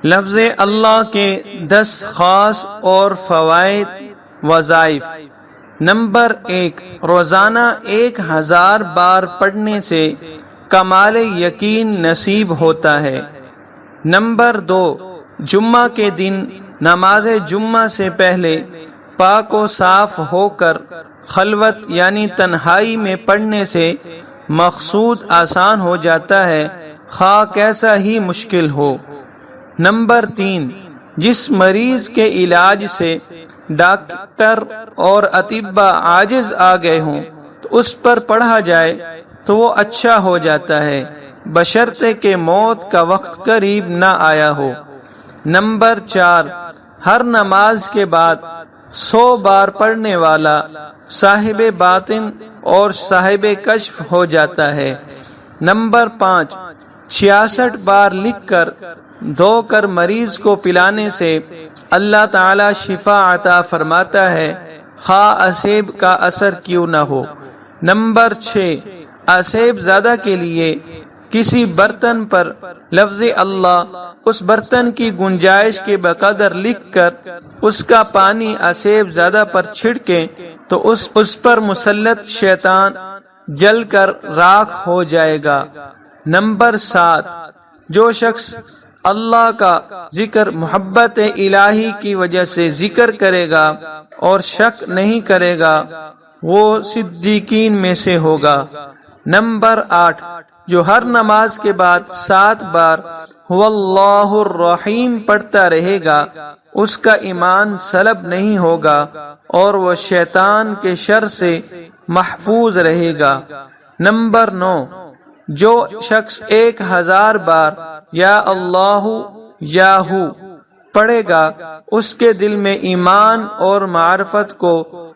لفظ اللہ کے 10 خاص اور فوائد وظائف۔ نمبر 1، روزانہ 1000 بار پڑھنے سے کمال یقین نصیب ہوتا ہے۔ نمبر 2، جمعہ کے دن نماز جمعہ سے پہلے پاک و صاف ہو کر خلوت یعنی تنہائی میں پڑھنے سے مقصود آسان ہو جاتا ہے، خواہ کیسا ہی مشکل ہو۔ نمبر 3، جس مریض کے علاج سے ڈاکٹر اور اطباء عاجز آ گئے ہوں تو اس پر پڑھا جائے تو وہ اچھا ہو جاتا ہے، بشرطے کہ موت کا وقت قریب نہ آیا ہو۔ نمبر 4، ہر نماز کے بعد 100 بار پڑھنے والا صاحب باطن اور صاحب کشف ہو جاتا ہے۔ نمبر 5، 66 بار لکھ کر دھو کر مریض کو پلانے سے اللہ تعالی شفا عطا فرماتا ہے، خواہ اسیب کا اثر کیوں نہ ہو۔ نمبر 6، اسیب زدہ کے لیے کسی برتن پر لفظ اللہ اس برتن کی گنجائش کے بقدر لکھ کر اس کا پانی اسیب زدہ پر چھڑکیں تو اس پر مسلط شیطان جل کر راکھ ہو جائے گا۔ نمبر 7، جو شخص اللہ کا ذکر محبت الہی کی وجہ سے ذکر کرے گا اور شک نہیں کرے گا، وہ صدیقین میں سے ہوگا۔ نمبر 8، جو ہر نماز کے بعد 7 بار هو اللہ الرحیم پڑھتا رہے گا، اس کا ایمان سلب نہیں ہوگا اور وہ شیطان کے شر سے محفوظ رہے گا۔ نمبر 9، جو شخص 1000 بار یا اللہ یا ہو پڑھے گا، اس کے دل میں ایمان اور معرفت کو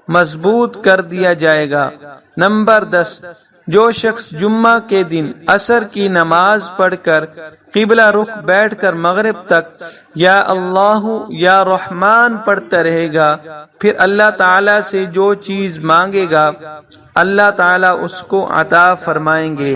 مضبوط کر دیا جائے گا۔ نمبر 10، جو شخص جمعہ کے دن عصر کی نماز پڑھ کر قبلہ رخ بیٹھ کر مغرب تک یا اللہ یا رحمان پڑھتا رہے گا، پھر اللہ تعالی سے جو چیز مانگے گا اللہ تعالی اس کو عطا فرمائیں گے۔